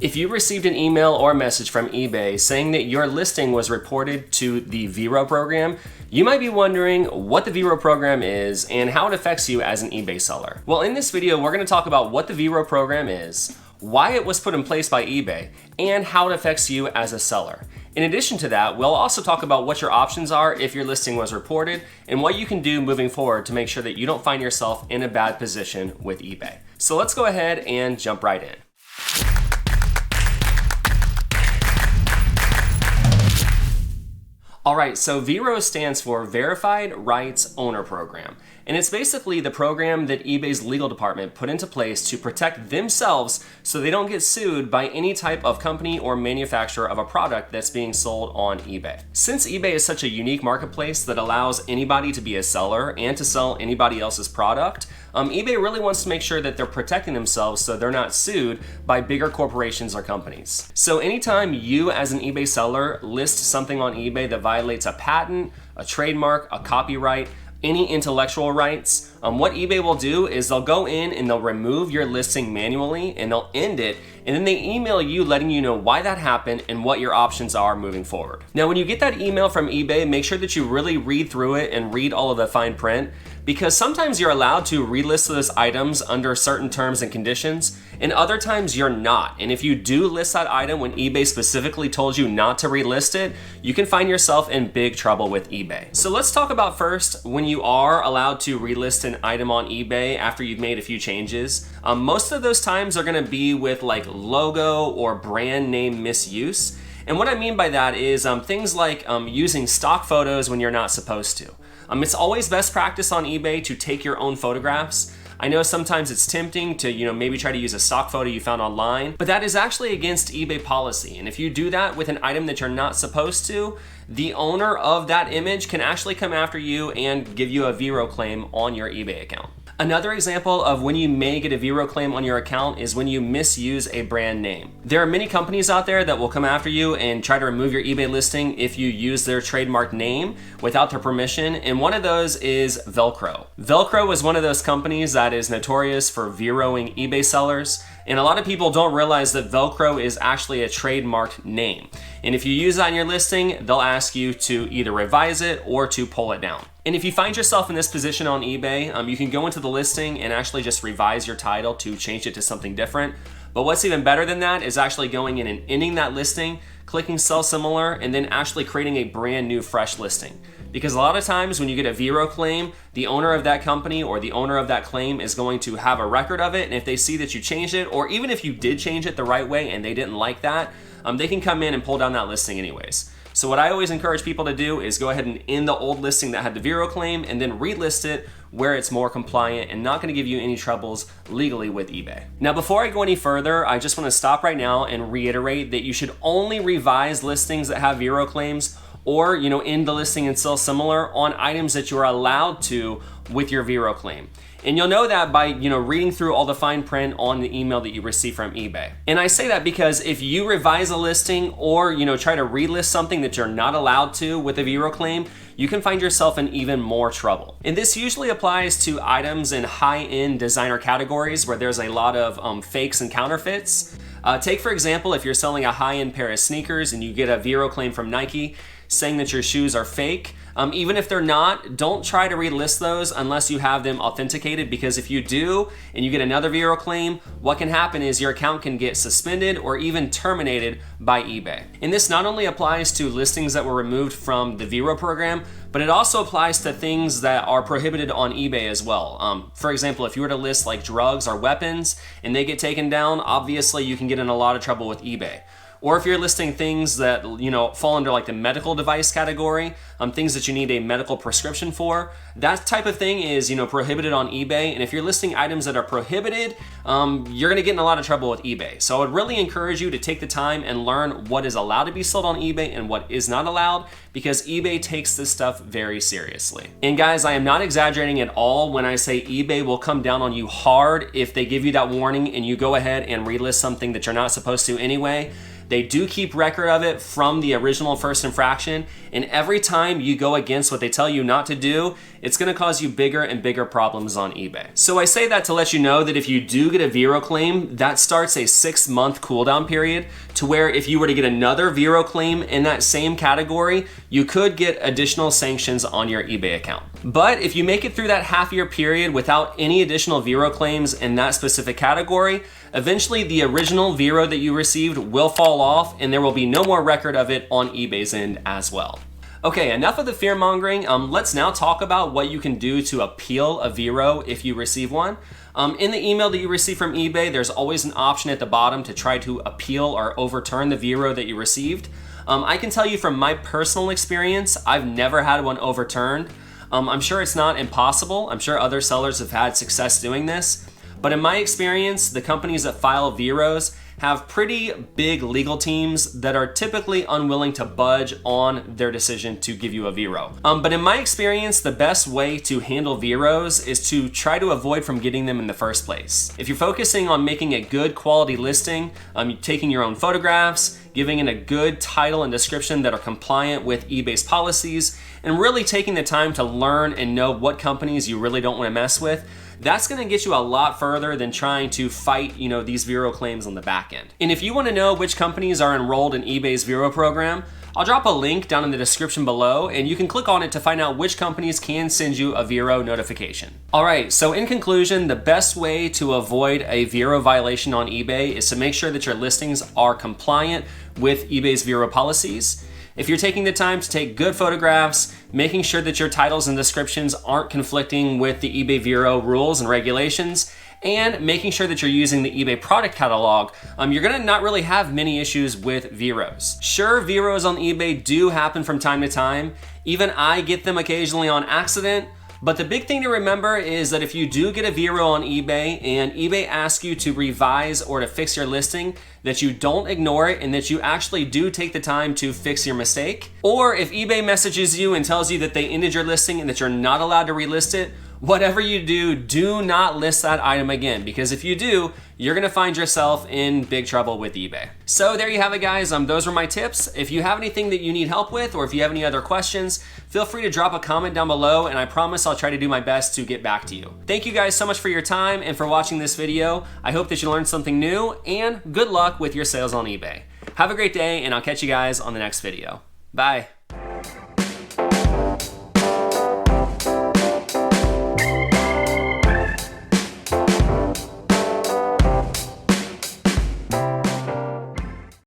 If you received an email or message from eBay saying that your listing was reported to the Vero program, you might be wondering what the Vero program is and how it affects you as an eBay seller. Well, in this video, we're going to talk about what the Vero program is, why it was put in place by eBay, and how it affects you as a seller. In addition to that, we'll also talk about what your options are if your listing was reported and what you can do moving forward to make sure that you don't find yourself in a bad position with eBay. So let's go ahead and jump right in. Alright, so Vero stands for Verified Rights Owner Program, and it's basically the program that eBay's legal department put into place to protect themselves so they don't get sued by any type of company or manufacturer of a product that's being sold on eBay. Since eBay is such a unique marketplace that allows anybody to be a seller and to sell anybody else's product, eBay really wants to make sure that they're protecting themselves so they're not sued by bigger corporations or companies. So anytime you as an eBay seller list something on eBay that violates a patent, a trademark, a copyright, any intellectual rights, what eBay will do is they'll go in and they'll remove your listing manually and they'll end it, and then they email you letting you know why that happened and what your options are moving forward. Now, when you get that email from eBay, make sure that you really read through it and read all of the fine print, because sometimes you're allowed to relist those items under certain terms and conditions, and other times you're not. And if you do list that item when eBay specifically told you not to relist it, you can find yourself in big trouble with eBay. So let's talk about first when you are allowed to relist an item on eBay after you've made a few changes. Most of those times are gonna be with like logo or brand name misuse. And what I mean by that is things like using stock photos when you're not supposed to. It's always best practice on eBay to take your own photographs. I know sometimes it's tempting to, maybe try to use a stock photo you found online, but that is actually against eBay policy. And if you do that with an item that you're not supposed to, the owner of that image can actually come after you and give you a Vero claim on your eBay account. Another example of when you may get a Vero claim on your account is when you misuse a brand name. There are many companies out there that will come after you and try to remove your eBay listing if you use their trademark name without their permission, and one of those is Velcro. Velcro is one of those companies that is notorious for Veroing eBay sellers, and a lot of people don't realize that Velcro is actually a trademarked name. And if you use that in your listing, they'll ask you to either revise it or to pull it down. And if you find yourself in this position on eBay, you can go into the listing and actually just revise your title to change it to something different. But what's even better than that is actually going in and ending that listing, clicking sell similar, and then actually creating a brand new fresh listing. Because a lot of times when you get a Vero claim, the owner of that company or the owner of that claim is going to have a record of it, and if they see that you changed it, or even if you did change it the right way and they didn't like that, they can come in and pull down that listing anyways. So what I always encourage people to do is go ahead and end the old listing that had the Vero claim and then relist it where it's more compliant and not going to give you any troubles legally with eBay. Now, before I go any further, I just want to stop right now and reiterate that you should only revise listings that have Vero claims or, end the listing and sell similar on items that you're allowed to with your Vero claim. And you'll know that by, reading through all the fine print on the email that you receive from eBay. And I say that because if you revise a listing or, try to relist something that you're not allowed to with a Vero claim, you can find yourself in even more trouble. And this usually applies to items in high-end designer categories where there's a lot of fakes and counterfeits. Take, for example, if you're selling a high-end pair of sneakers and you get a Vero claim from Nike saying that your shoes are fake, even if they're not, don't try to relist those unless you have them authenticated, because if you do and you get another Vero claim, what can happen is your account can get suspended or even terminated by eBay. And this not only applies to listings that were removed from the Vero program, but it also applies to things that are prohibited on eBay as well. For example, if you were to list like drugs or weapons and they get taken down, obviously you can get in a lot of trouble with eBay. Or if you're listing things that, fall under like the medical device category, things that you need a medical prescription for, that type of thing is, prohibited on eBay. And if you're listing items that are prohibited, you're gonna get in a lot of trouble with eBay. So I would really encourage you to take the time and learn what is allowed to be sold on eBay and what is not allowed, because eBay takes this stuff very seriously. And guys, I am not exaggerating at all when I say eBay will come down on you hard if they give you that warning and you go ahead and relist something that you're not supposed to anyway. They do keep record of it from the original first infraction, and every time you go against what they tell you not to do, it's gonna cause you bigger and bigger problems on eBay. So I say that to let you know that if you do get a Vero claim, that starts a 6-month cooldown period, to where if you were to get another Vero claim in that same category, you could get additional sanctions on your eBay account. But if you make it through that half-year period without any additional Vero claims in that specific category, eventually the original Vero that you received will fall off and there will be no more record of it on eBay's end as well. Okay, enough of the fear mongering. Let's now talk about what you can do to appeal a Vero if you receive one. In the email that you receive from eBay, there's always an option at the bottom to try to appeal or overturn the Vero that you received. I can tell you from my personal experience, I've never had one overturned. I'm sure it's not impossible. I'm sure other sellers have had success doing this. But in my experience, the companies that file Veros have pretty big legal teams that are typically unwilling to budge on their decision to give you a Vero. But in my experience, the best way to handle Veros is to try to avoid from getting them in the first place. If you're focusing on making a good quality listing, taking your own photographs, giving it a good title and description that are compliant with eBay's policies, and really taking the time to learn and know what companies you really don't want to mess with, that's gonna get you a lot further than trying to fight, these Vero claims on the back end. And if you wanna know which companies are enrolled in eBay's Vero program, I'll drop a link down in the description below and you can click on it to find out which companies can send you a Vero notification. All right, so in conclusion, the best way to avoid a Vero violation on eBay is to make sure that your listings are compliant with eBay's Vero policies. If you're taking the time to take good photographs, making sure that your titles and descriptions aren't conflicting with the eBay Vero rules and regulations, and making sure that you're using the eBay product catalog, you're gonna not really have many issues with Veros. Sure, Veros on eBay do happen from time to time. Even I get them occasionally on accident. But the big thing to remember is that if you do get a Vero on eBay and eBay asks you to revise or to fix your listing, that you don't ignore it and that you actually do take the time to fix your mistake. Or if eBay messages you and tells you that they ended your listing and that you're not allowed to relist it, whatever you do, do not list that item again, because if you do, you're gonna find yourself in big trouble with eBay. So there you have it, guys. Those were my tips. If you have anything that you need help with, or if you have any other questions, feel free to drop a comment down below, and I promise I'll try to do my best to get back to you. Thank you guys so much for your time and for watching this video. I hope that you learned something new, and good luck with your sales on eBay. Have a great day, and I'll catch you guys on the next video. Bye.